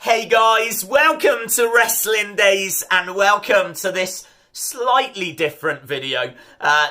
Hey guys, welcome to Wrestling Days and welcome to this slightly different video.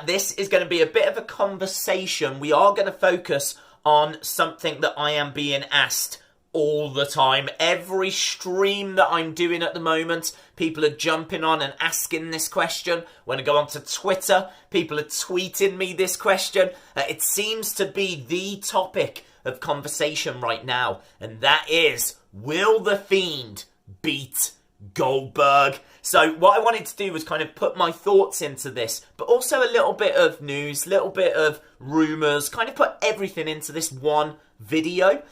This is going to be a bit of a conversation. We are going to focus on something that I am being asked all the time. Every stream that I'm doing at the moment, people are jumping on and asking this question. When I go onto Twitter, people are tweeting me this question. It seems to be the topic of conversation right now, and that is, will the Fiend beat Goldberg? So what I wanted to do was kind of put my thoughts into this, but also a little bit of news, a little bit of rumours, kind of put everything into this one video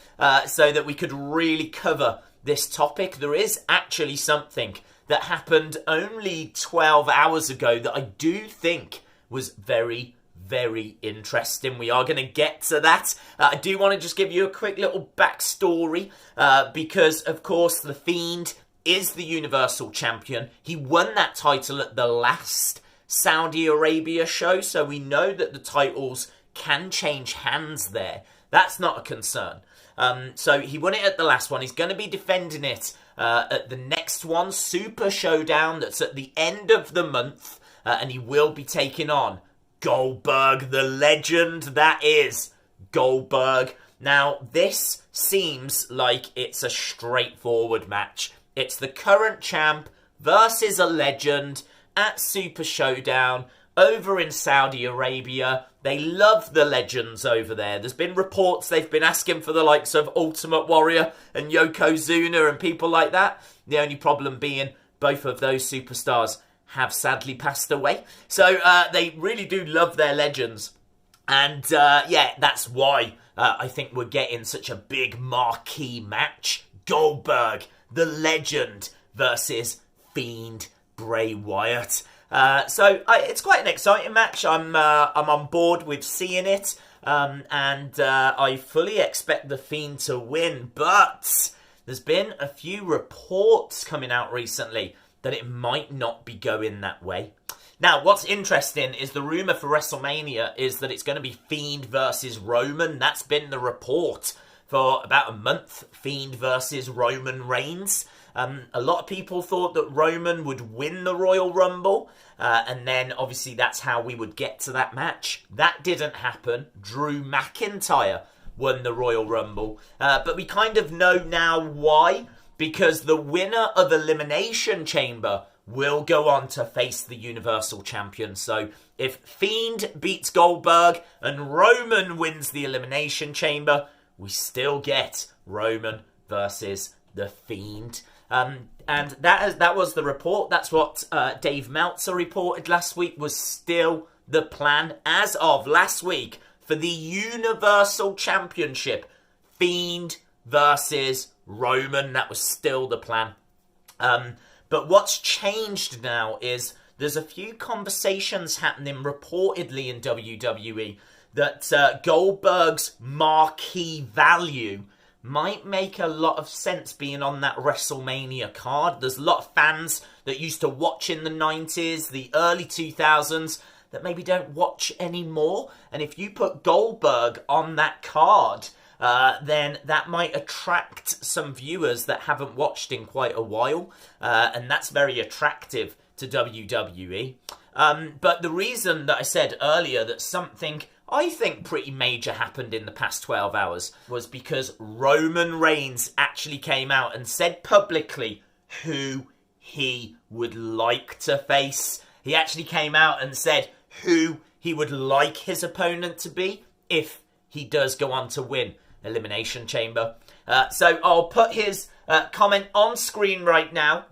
so that we could really cover this topic. There is actually something that happened only 12 hours ago that I do think was very interesting. We are going to get to that. I do want to just give you a quick little backstory because, of course, The Fiend is the Universal Champion. He won that title at the last Saudi Arabia show, so we know that the titles can change hands there. That's not a concern. So he won it at the last one. He's going to be defending it at the next one, Super Showdown, that's at the end of the month, and he will be taking on Goldberg, the legend that is Goldberg. Now, this seems like it's a straightforward match. It's the current champ versus a legend at Super Showdown over in Saudi Arabia. They love the legends over there. There's been reports they've been asking for the likes of Ultimate Warrior and Yokozuna and people like that. The only problem being both of those superstars have sadly passed away. So they really do love their legends. And yeah, that's why I think we're getting such a big marquee match. Goldberg, the legend, versus Fiend Bray Wyatt. So it's quite an exciting match. I'm on board with seeing it. And I fully expect the Fiend to win. But there's been a few reports coming out recently that it might not be going that way. Now, what's interesting is the rumour for WrestleMania is that it's going to be Fiend versus Roman. That's been the report for about a month, Fiend versus Roman Reigns. A lot of people thought that Roman would win the Royal Rumble, and then obviously that's how we would get to that match. That didn't happen. Drew McIntyre won the Royal Rumble, but we kind of know now why. Because the winner of Elimination Chamber will go on to face the Universal Champion. So if Fiend beats Goldberg and Roman wins the Elimination Chamber, we still get Roman versus the Fiend. And that was the report. That's what Dave Meltzer reported last week was still the plan as of last week for the Universal Championship. Fiend versus Roman, that was still the plan. But what's changed now is there's a few conversations happening reportedly in WWE that Goldberg's marquee value might make a lot of sense being on that WrestleMania card. There's a lot of fans that used to watch in the 90s, the early 2000s, that maybe don't watch anymore. And if you put Goldberg on that card, then that might attract some viewers that haven't watched in quite a while, and that's very attractive to WWE. But the reason that I said earlier that something I think pretty major happened in the past 12 hours was because Roman Reigns actually came out and said publicly who he would like to face. He actually came out and said who he would like his opponent to be if he does go on to win Elimination Chamber. So I'll put his comment on screen right now.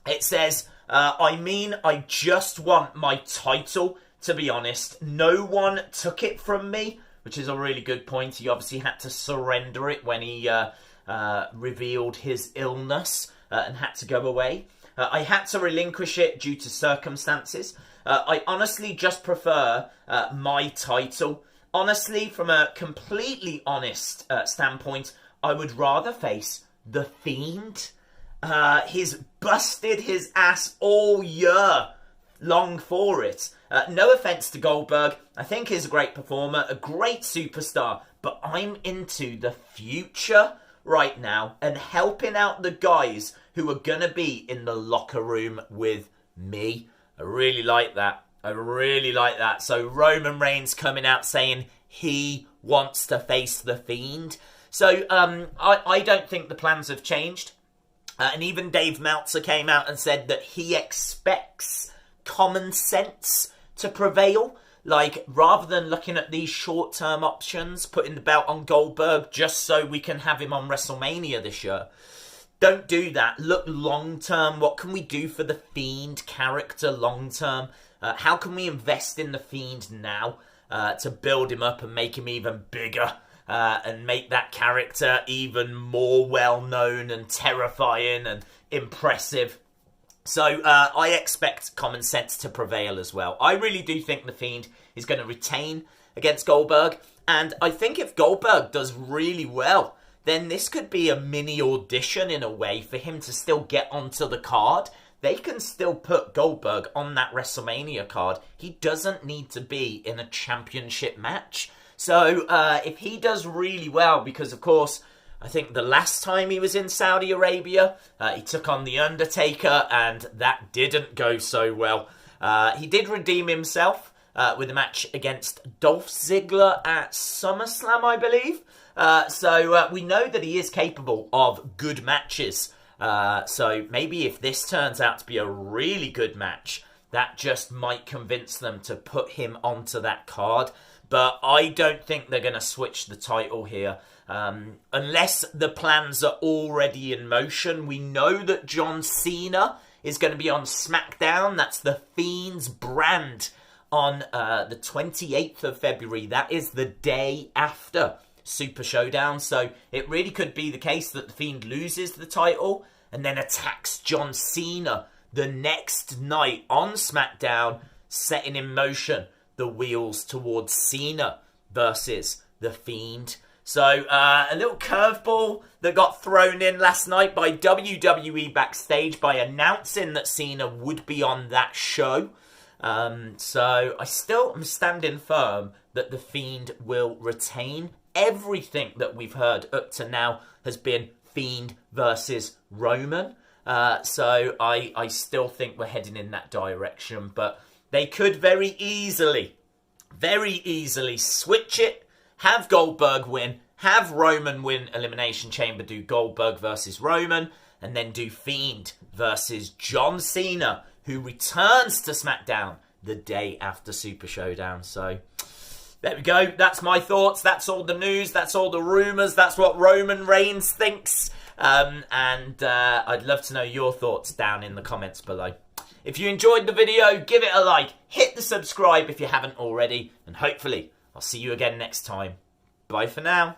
It says, I just want my title, to be honest. No one took it from me, which is a really good point. He obviously had to surrender it when he revealed his illness and had to go away. I had to relinquish it due to circumstances. I honestly just prefer my title. Honestly, from a completely honest standpoint, I would rather face The Fiend. He's busted his ass all year long for it. No offence to Goldberg. I think he's a great performer, a great superstar, but I'm into the future right now and helping out the guys who are going to be in the locker room with me. I really like that. I really like that. So Roman Reigns coming out saying he wants to face the Fiend. So I don't think the plans have changed. And even Dave Meltzer came out and said that he expects common sense to prevail. Like, rather than looking at these short-term options, putting the belt on Goldberg just so we can have him on WrestleMania this year. Don't do that. Look long-term. What can we do for the Fiend character long-term? How can we invest in the Fiend now to build him up and make him even bigger and make that character even more well-known and terrifying and impressive? So I expect common sense to prevail as well. I really do think the Fiend is going to retain against Goldberg. And I think if Goldberg does really well, then this could be a mini audition in a way for him to still get onto the card. They can still put Goldberg on that WrestleMania card. He doesn't need to be in a championship match. So if he does really well, because of course, I think the last time he was in Saudi Arabia, he took on The Undertaker, and that didn't go so well. He did redeem himself with a match against Dolph Ziggler at SummerSlam, I believe. So we know that he is capable of good matches. So maybe if this turns out to be a really good match, that just might convince them to put him onto that card. But I don't think they're going to switch the title here. Unless the plans are already in motion. We know that John Cena is going to be on Smackdown. That's the Fiend's brand on the 28th of February. That is the day after Super Showdown. So it really could be the case that the Fiend loses the title and then attacks John Cena the next night on Smackdown, setting in motion the wheels towards Cena versus the Fiend. So, a little curveball that got thrown in last night by WWE backstage by announcing that Cena would be on that show. So, I still am standing firm that the Fiend will retain. Everything that we've heard up to now has been Fiend versus Roman. So, I still think we're heading in that direction. But they could very easily switch it. Have Goldberg win, have Roman win Elimination Chamber, do Goldberg versus Roman, and then do Fiend versus John Cena, who returns to SmackDown the day after Super Showdown. So, there we go. That's my thoughts. That's all the news. That's all the rumours. That's what Roman Reigns thinks. And I'd love to know your thoughts down in the comments below. If you enjoyed the video, give it a like. Hit the subscribe if you haven't already. And hopefully, I'll see you again next time. Bye for now.